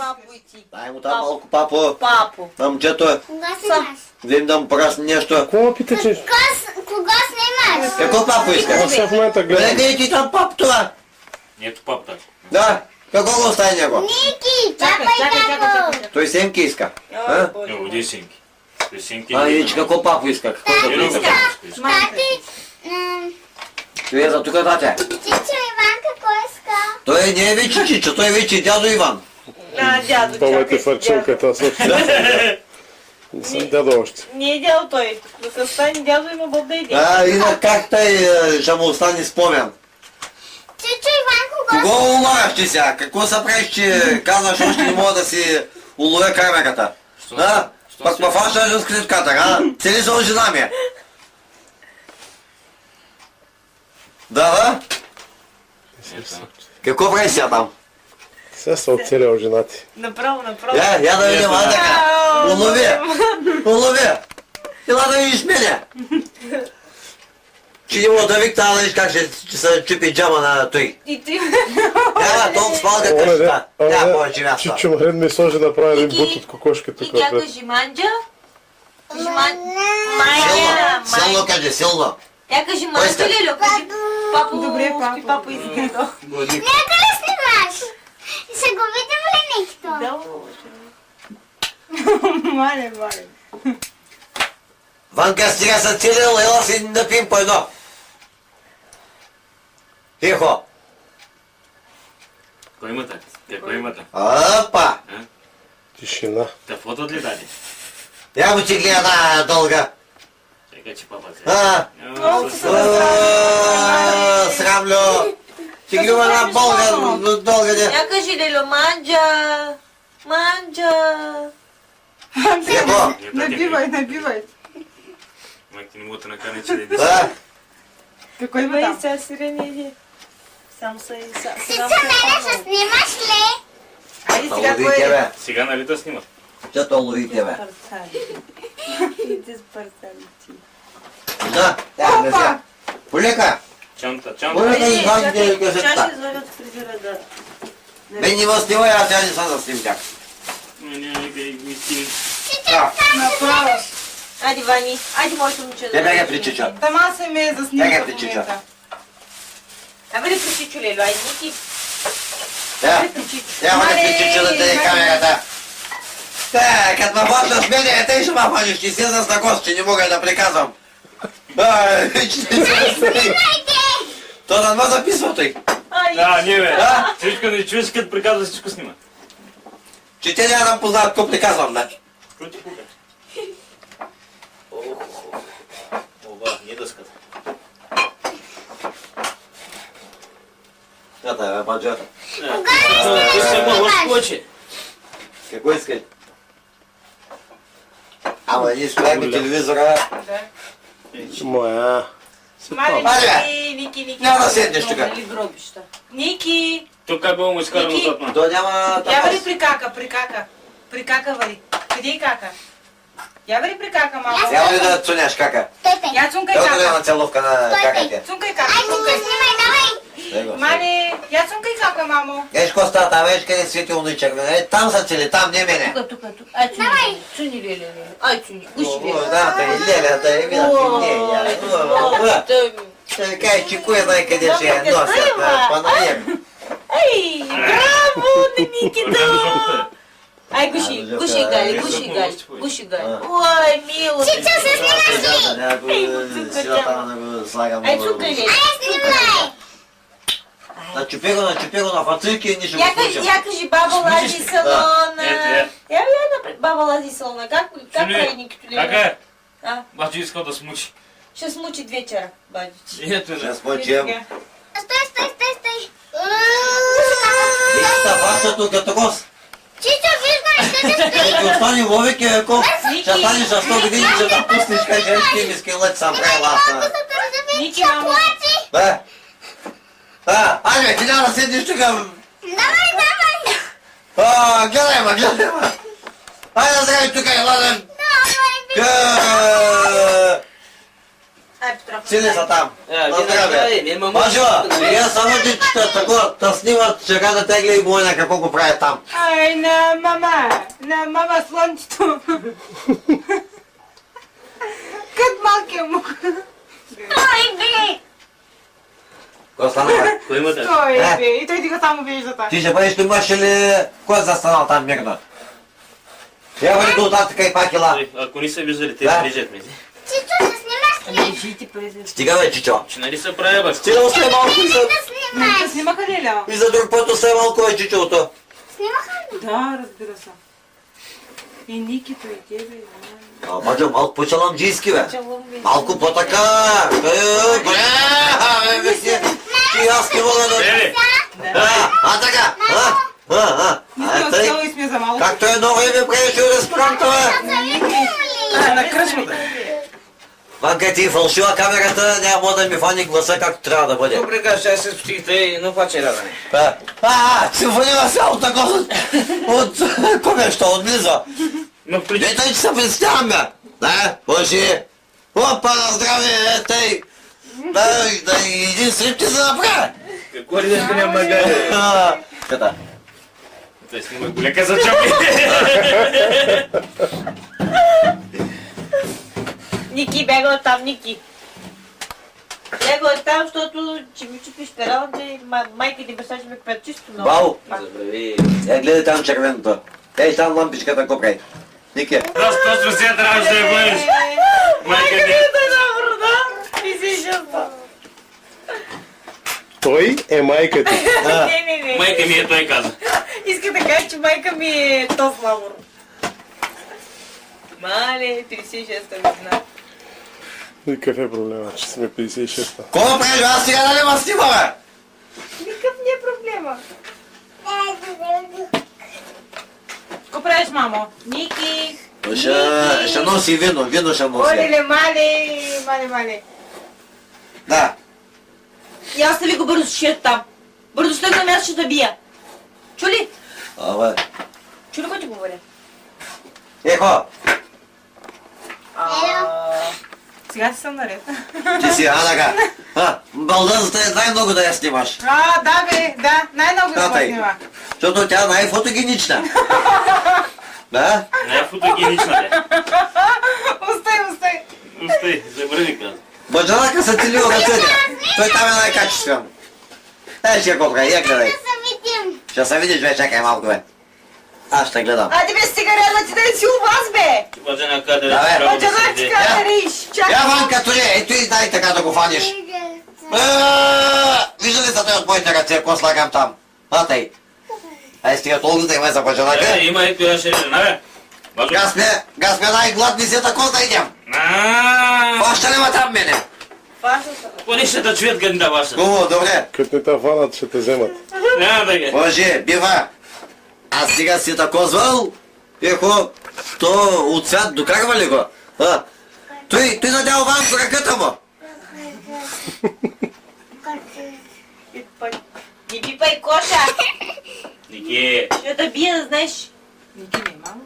папу идти. Дай му там малко папо. Папу. Момчето, Кога снимаш? да им дам порасне нещо. Какво питате? Кога снимаш? Какво папо иска? Аз в момента гледам. Гледай ти там пап това. Нету пап так. Да, какво го остави него? Ники, Чакай, папа и чакай, тако. чакай. Той семки иска. Ой, А? Боже Ево, мой. где е синки? Той синки А, не иначе какво папо иска? Какво да Ево, иска? папа. Тати, Той е за тук, татя. Чичо Иванка, кой иска? Той не е вече чичо, той вече е дядо Иван. А, дядо, Баба ти чакай. фарчилката, аз също. Не съм дядо още. Не е дядо той. Да се стане дядо има бълдейди. А, инак как тъй ще му остане спомен? Чичо Иванко, Кого улавяш ти сега? Какво се правиш, че казваш още не мога да си уловя камерата? А? Пък ма фаща женските катър, а? Цели са жена ми. Да? Какво правиш сега там? Сега са оцелял женати. Направо, направо. Я да видим, а така. Улови! Улови! Ела да видиш мене! Че не мога да вик това да видиш как ще се чупи джама на той. И ти. Няма толкова спалка Оле, къщата. Няма оле, повече място. Чичо Мрен ми сложи направи един Ники, бут от кокошка тук. И тя отвъд. кажи манджа. Кажи Майя, Силно, силно Майя. кажи, силно. Тя кажи Кой манджа иска? Лелю, кажи папо. Добре, папо. Спи папо изгредо. нека ли снимаш? Ще го видим ли Никто? Да, Мале, мале. Ванка стига са целил, ела си напим по едно. Тихо. Кой имате? Какво имате? Опа! Тишина. Те фотот ли даде? Я му ти гледа на дълга. Чекай, че папа се. А? Срамлю. Ти гледа на дълга не. тя кажи Лелю манджа. Манджа. Какво? Набивай, набивай. Майк ти не мога да накане, че да иде. А? Какво има Ей, там? сега сирени иди. Само са и Чичо, мене ще снимаш ли? Айде сега Лови кой е? тебе. Сега нали да снимат? Чето лови тебе. Иди с парцали ти. Да, не сега. Полека. Чанта, чанта. Полека и хванете Чаши късетта. извадят в фризера да... Мен не ме снимай, аз сега не съм да снимам тях. А, Направо. Айде, Вани. Айде, моето момче. Те бяга при Чичо. Тама се ме е за снимка Чакай, в Чичо. момента. Абе ли при Чичо, Лелю? Айде, Ники. Да. Абе при Чичо. Няма да причича да те камерата. Те, като ме хващаш мене, те ще ме хванеш, че си с на кост, че не мога да приказвам. То да ме записва той. Ай, Да, не бе. Да? Чуечка не чуеш, като приказва всичко снима. Че те няма да познават какво приказвам, значи. Крути кука. Оба, не дъската. Ята бе, баджа. Ти се мога скочи. Какво искаш? Ама ние стояме телевизора. Моя. Мале, Мале! Ники. Няма да седнеш тук. Нали гробища? Ники! Тук как било му изкарано Ники. отвътна. То няма... Я вари прикака, прикака. Прикака вари. Къде е кака? Я вари прикака, мамо. Няма ли да цуняш кака? Той Я цункай Ето няма кака. целувка на каките. Цункай кака, Айде, цункай. снимай, давай! Мале, я цункай кака, мамо. Еш какво става там, еш къде светилно и червено. Е, там са цели, там не мене. Тук. Ай, цуни. Цуни, Лелю. Ай, цуни. Гуши, Лелю. Да, тъй, лелята е, видя, не, Кай, че кой знае къде ще я носят на панаир. Ай, браво, Никито! Ай, гуши Гали. Ой, мило. Чичо, се снимаш ли? Силата да го слагам. Ай, цукай, Лелю. Айде, снимай! Начупи го на фацилки и нищо го случим. Я кажи, баба лази салона. Ето, Я напред, баба лази салона. Как прави Никито, Лелю? Как е? А, Бачо искал да смучи. ще смучи вечера, бабичи. Ето Ще не. смочим. Стой! Вижте, фаща тук като гос. Чичо, виждаш къде стои? Ще остане Вовик, ако ще станеш за 100 години, ще да пуснеш кай женски миски лед съм правил аз. Ники, мамо. Бе! Айде, ти няма да седнеш тук. Давай! Гледай ма. Айде да здрави тук, ела да... Давай! Ай, Петро. Цели са там. Вие На здраве. няма Бажо, я само дичета, тако, да снимат, чека да тегля и бойна, какво го прави там. Ай, на мама слънчето. Кът малкия му. Ой, бе! Какво стана, бе? Кой има да? Той бе, и той ти го само вижда там. Ти ще бъдеш, ти имаш ли... Кой е застанал там мирно? Я бъде до оттатък и пак ела. Ако не са виждали, те Да. режат ме. Чичо, да снимаш ли? Жити презент. Стига бе, чичо. Че нали се прави, бе? Стига още малко и за... Да Ме снимаш. снимаха ли, Лео? И за друг път още малко бе, чичото. Снимаха ли? Да, разбира се. И Никито, и тебе, и Мани. Баджо, малко по-чаламджийски бе. Чалом ви. Малко по-така. И аз не мога да... Еле! Така. Ние Тъй, отсъл и сме за малко. както е много име превеше от ресторанта, бе. На кръчмата. Ванка ти фалшива камерата, няма да ми фани гласа както трябва да бъде. Добре, кажа, аз се спустихте, но паче радане. Симфония сега така от... Коме що, отблизо. Но при... Не тъй, че се представям, бе. Да, Божи. Опа, на здраве, тъй. Да, един стриптиз да направя. Какво ли да няма магаре? Ката. Той снима голека за чопи. Ники, бега оттам, Ники. Бега оттам, защото че ми чупиш пералата и майка ти представи, че ме купят чисто много. Бау. Забрави. Гледай там червеното. Ей, там лампичката го прави. Ники. Просто сега трябваше да я бъдеш. Майка ми. Той е майка ти. Не. Майка ми е, той каза. Иска да кажа, че майка ми е тост лавър. Мале, 36-та година. Никакъв е проблема, че сме 56-та. Кога правиш, аз сега да не ма снима, бе? Никакъв не е проблема. Какво правиш, мамо? Ники! Ще носи вино ще носи. Оле, мале. Да. И аз ли го бързо ще там. Бързо ще на място ще да бия. Чули? Абе. Чули какво ти говоря? Ехо, Сега си съм наред. ти си, така. Балдънзата е най-много да я снимаш. Да бе, да, най-много да Татай. ме снима. Защото тя най-фотогенична. Да? Не е фотогенична, бе. Остай. Устай, забрави каза. Баджанака са ти ли ръцете. Той там е най-качествен. Ще го прави, я гледай. Да се видим. Ще се видиш, бе, чакай малко, бе. Аз ще гледам. Айде бе, стига реално ти да си у вас, бе! Ти баджана къде Да, бе. да си Баджанак ти седи. как да риш! Чакай! Я, Ванка, тури, ето и дай така да го фаниш. Вижда ли са той от моите ръце, какво слагам там? Тъй. Ай, стига толкова да има за баджанака. Има и коя ще реже, бе. Баджо. Газ сме най-гладни си, тако да идем. Ааа. Фаща ли ма там мене? Поне ще те чуят къде да ваша. Хубаво, добре. Като не те фанат, ще те вземат. Няма да ги. Боже, бива. Аз сега си тако звал. Ехо, то от свят докарва ли го? Той надял Ванко ръката му. Не пипай коша! Ники. Ще да бия, да знаеш. Ники, не, мамо.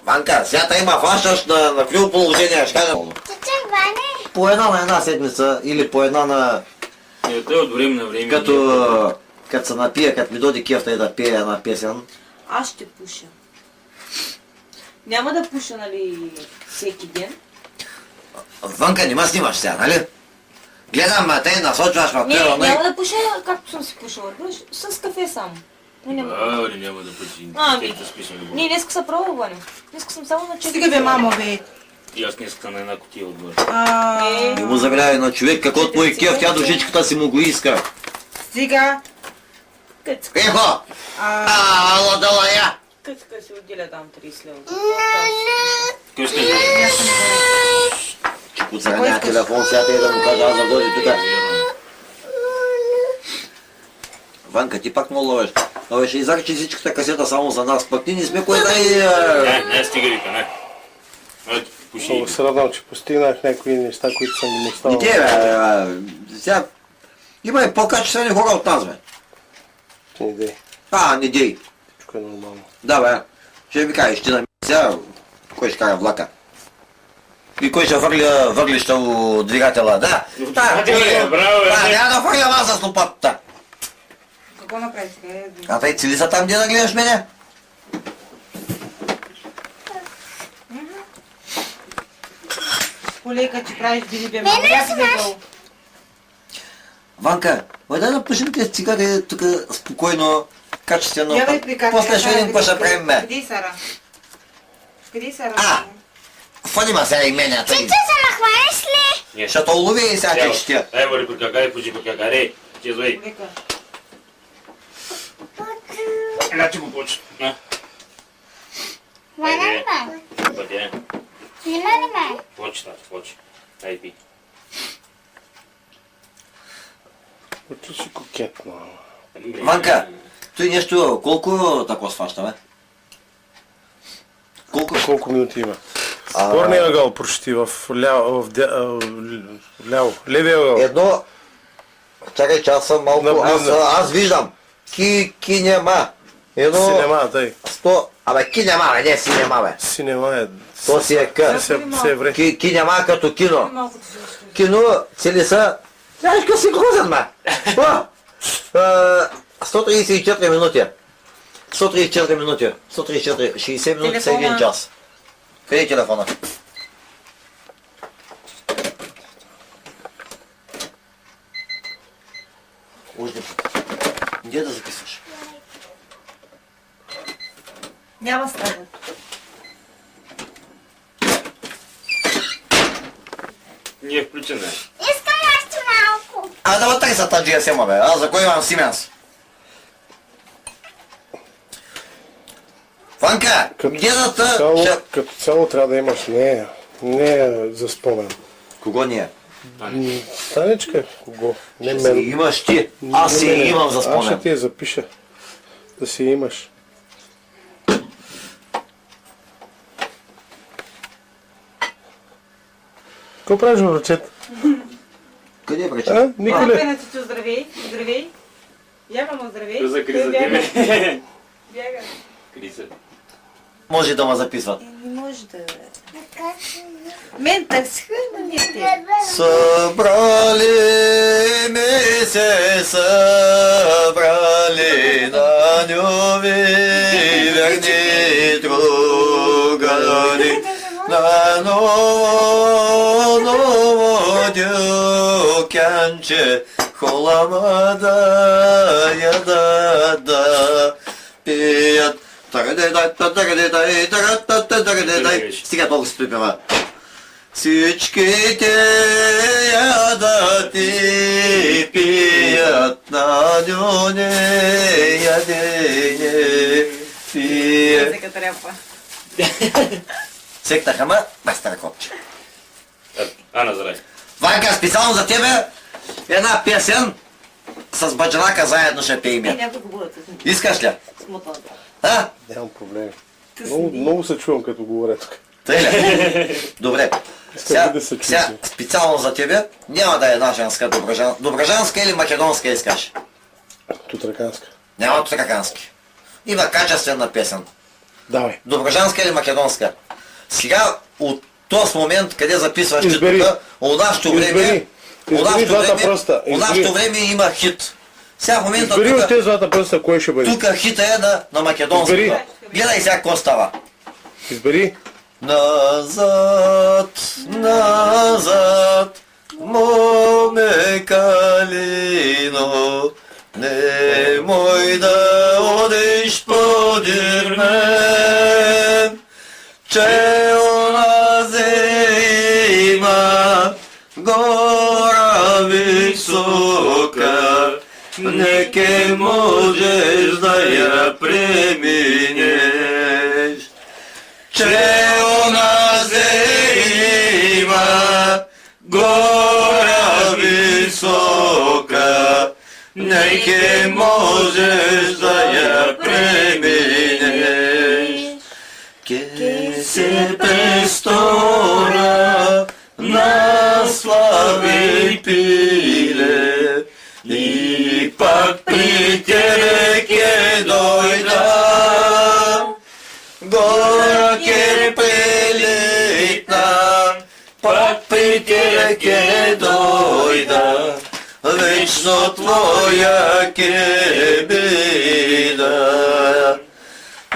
Ванка, свята има фащаш на криво положение, ще кажа. Чичак, Ване. По една на една седмица или по една на... Той от време на време. Като се напия, като ми доди кефта и да пее една песен. Аз ще пуша. Няма да пуша, нали, всеки ден. Ванка, не ма снимаш сега, нали? Гледам, те насочваш ма Не, пера, няма да пуша, както съм си пушала. С кафе само. Не, няма. Няма да пъти. Ами. Те списали го. Не, днеска са пробвани. Днеска съм само на 4. Стига бе, мамо, бе. И аз днеска на една кутия отгоре. Не му забравяй на човек, каквото му е кеф, тя душичката си му го иска. Стига. Ехо! Ало, дала я! Къцка си отделя там 30 лева. Кой ще е? Че куцара няма телефон, сега те да му кажа, аз загоди тук. Ванка, ти пак му ловеш. Абе, ще изарчи всичката касета само за нас, пък ти не сме кой Не, стига вика, не. Ето, пуши. Много се радвам, че постигнах някои неща, които съм Не мечтал. те, бе, сега има и по-качествени хора от нас, бе. Не дей. Не дей. Всичко е нормално. Да, бе. Ще ми кажеш, ти на сега, кой ще кара влака? И кой ще върля въглища у двигателя, да? Да, Браво, да, няма да хвърлям аз с лопатата. Какво направи сега? А тъй цели са там, где да гледаш мене? Полека, че правиш билибе. Не, не, Как не, би било? Ванка, дай да пушим тези цигари тук спокойно, качествено. Я ви прикача. После ще видим какво ще правим ме. Къде е Сара? Къде е Сара? А! Фани ма сега и мене, тъй. Чичо, се нахванеш ли? Ще те улови и сега те ще. Дай, вали прикакаре, пучи прикакаре. Че зои. Полека. Ела, че го почва. На. Вана ли ме? Бъде. Снима ли ме? Почи, тата, почи. Дай пи. Ти си кокетна. Ванка, той нещо, колко тако сваща, бе? Колко минути има? Горния ъгъл прочети в ляво. Левия ъгъл. Едно... Чакай, че аз съм малко... Наблизо. Аз виждам. Кинема. Едно... Синема, тъй. 100... Абе, кинема, бе, не синема, бе. Синема е. То си е къ. Се е вре. Кинема като кино. Малко ти се остави. Кино, цели са... Знаеш къде си грозен, бе? 134 минути. 134 минути. 134, 60 минути са 1 час. Къде е телефона? Ужди. Где да записваш? Няма страда. Не е включена. Искам още малко. А да вътре са тази GSM, бе. Аз за кой имам Siemens? Ванка, дедата... Като цяло трябва да имаш не за спомен. Кого ние? Танечка, кого? Не Ще си мен. имаш ти. Аз си Не, имам за Аз ще спомен. ти я запиша. Да си имаш. Какво правиш в ръцете? Къде е прече? А? Николе? Пенецето, здравей. Здравей. Я, мамо, здравей. Криза, криза, Той бяга. диме. Бяга. Криза. Може да ме записват. Не може да... Мен търсиха, но не те. Събрали ми се, събрали на нюви, верни другари, на ново дюкянче, холама да да пият. Стига толкова се припева. Всичките ядат и пият на дюне, ядене, пие. Сега трябва. Секнаха ма, майстера копче. Ана, здрай. Ванка, специално за тебе една песен с баджанака заедно ще пеем. Няма да говоря с Искаш ли? мотора. А? Нямам проблеми. Много се чувам като говоря тук. Тъй ли? Добре. Сега, да се сега чуси. специално за тебе няма да е една женска дображанска или македонска искаш. Тутраканска. Няма тутракански. Има качествена песен. Давай. Дображанска или македонска. Сега от този момент, къде записваш ти Избери. тук, у нашето време, Избери двата пръста. у нашето време има хит. Сега в момента Избери от тук, тези двата пръста, кой ще бъде. тук хита е на македонската. Избери. Гледай сега какво става. Избери. Назад, назад, моме калино, немoj да одиш подир мен, че оназе има гора висока, неке можеш да я преминеш. Че оназе има гора висока, неке можеш да я преминеш. Ке се престора на слави пиле и пак при тебе ке дойда. Гора ке прелитна, ке дойда, вечно твоя ке бида.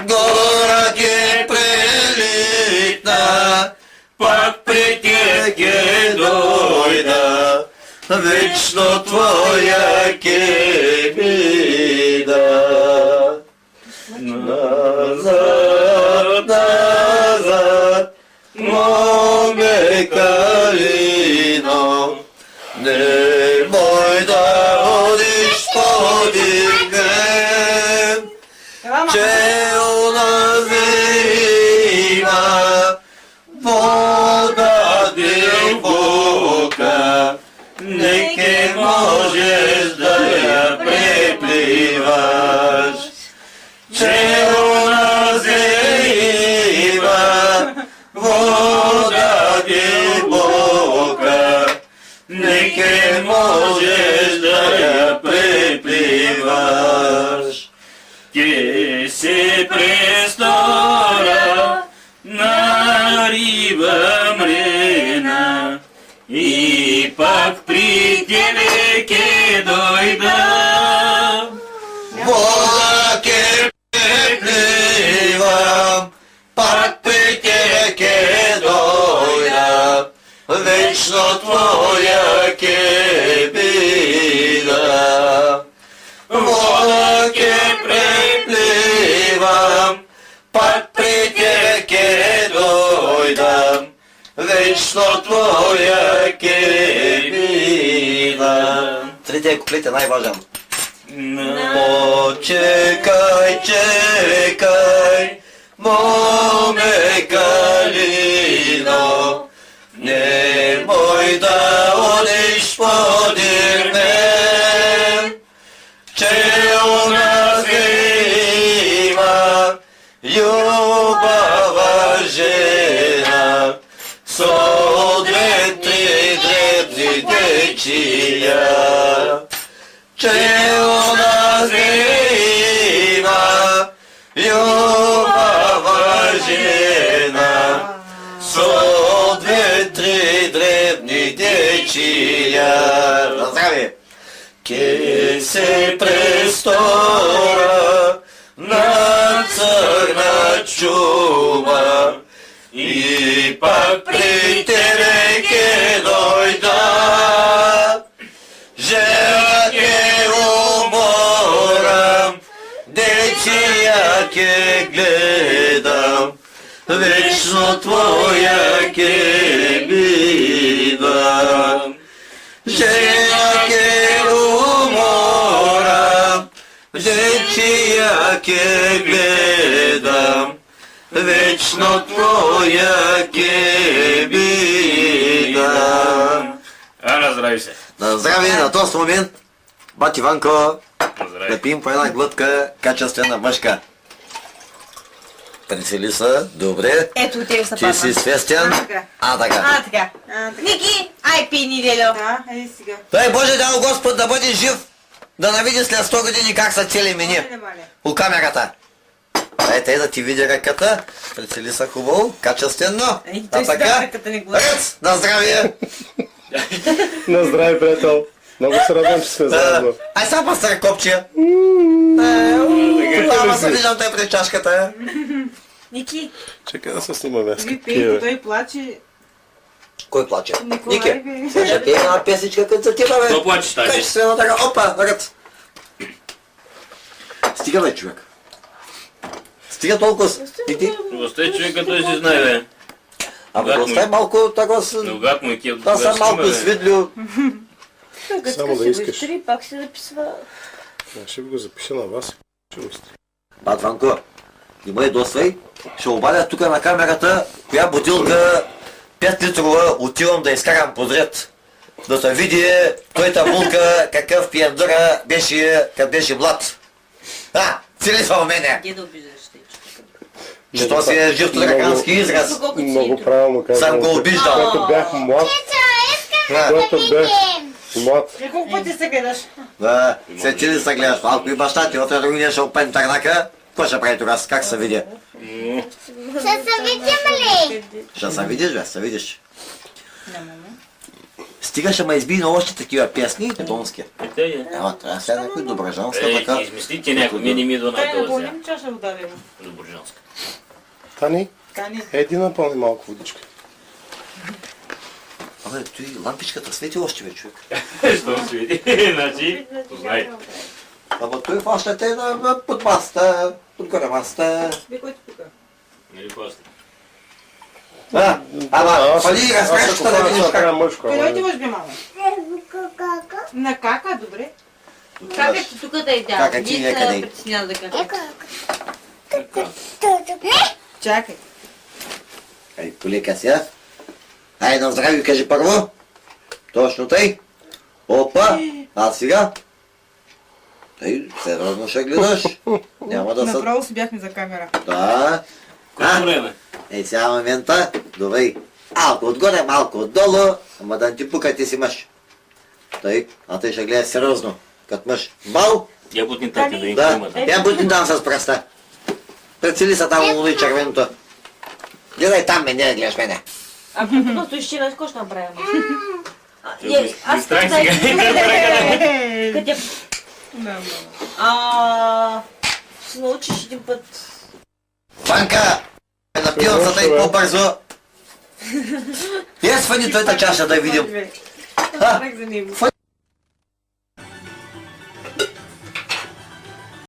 Гора ке прелитна, пак при те ке дойда, вечно твоя ке бида. Назад, назад, моме калино, не мой да одиш подигнем, че у нас има вода дълбока, неке можеш да я препливаш. Че у нас има вода дълбока, неке можеш да я препливаш. Ке се престора на риба мрена и пак при тебе ке дойда. Вода ке препливам, пак при тебе ке дойда, вечно твоя ке бида. Вода ке препливам, пак при тебе ке дойдам, вечно твоя ке бида. Третия куплет е най-важен. Почекай, чекай, моме калино, немой да одиш подир мен, че у нас има любава жена, со две-три дребни дечия. Че у нас има любава жена, со две-три дребни дечия. На здраве! Ке се престора на църна чума и пак при тебе ке дойда. Жена ке уморам, дечия ке гледам, вечно твоя ке бидам. Жена ке уморам, дечия ке гледам, вечно твоя ке бидам. А, на здраве се. На здраве, на този момент, бати Ванко, На да здраве. пием по една глътка качествена мъжка. Присели са, добре. Ето тебе са Ти папа. си свестен. така. А, така. А, така. Ники, ай пи ни, Лело. Да, ей сега. Дай Боже, дал Господ да бъде жив, да навиди след 100 години как са цели мини. Мале, мале. У камерата. Дай да ти види ръката. Прицели са хубаво, качествено. Ей, А той сега така, ръката не гледа. ръц, на здравие. На здраве, приятел. Много се радвам, че сме заедно. Ай сега пастъра копче. Ама се виждам те пред чашката. Ники, Чакай да се снимаме с Ви такива. пейте, той плаче. Кой плаче? Николай, Ники. бе. Сега ще пие една песичка като за тиба, бе. Кто плаче тази? Качествено така, опа, ръц. Стига, бе, човек. Стига толкова. И ти? Остай човека, той си знае, бе. Абе, остай малко така с... Ногат му е кеп. Това са малко свидлю. Само да искаш. Три пак се записва. Ще го запиша на вас. Бат Ванко, има и досвай. Ще обадя тук на камерата, коя бутилка 5 литрова отивам да изкарам подред. Да се види той табулка какъв пиендъра беше, като беше млад. А, цели са у мене. Где да обиждаш тъй? Що си е жив тракански израз. Много правилно казвам. Съм го обиждал. Когато бях млад, Да, когато бях млад, Колко пъти се гледаш? да, се ти ли се гледаш малко и баща ти, от другия ще опен тарнака. Какво ще прави тогава? Как се види? Ще се видим ли? Ще се видиш, бе, се видиш. Стига ще ме изби на още такива песни, тонски. Те, Ема, трябва сега някой доброжанска е, така. измислите някой, ние не ми идва Той на не това болим чаша ударила. Доброжанска. Тани, Кани. еди напълни малко водичка. Абе, той лампичката свети още бе, човек. Що свети? Значи, познай. Ама той фащате на под масата, под горе масата. Вие кой ти пука? Нали после? Ама, фали разпрещата да видиш как. мъжко. Къде отиваш, бе, мама? Кака. На кака, добре. Как е тук да идя? Кака ти е къде? Притеснява да кака. Чакай. Ай, полека сега. Ай, на здраве кажи първо. Точно тъй. Опа, а сега? Тъй, сериозно ще гледаш. Няма да са... Направо си бяхме за камера. Да. Колко време? Ей, сега момента. Добре. Малко отгоре, малко отдолу. Ама да не ти пука, ти си мъж. Тъй, а тъй ще гледа сериозно. Като мъж. Бал? Я бутни тати да им Да. имат. Я бутни там с пръста. Прецели са там луно и червеното. Гледай там ме, не да гледаш мене. Ако просто изчина, какво ще направим? Аз Страх да... сега. Къде... Да, мама. Ще се научиш един път. Ванка! Напивам за тъй по-бързо. Я свани той чаша да видим. Тръг за него.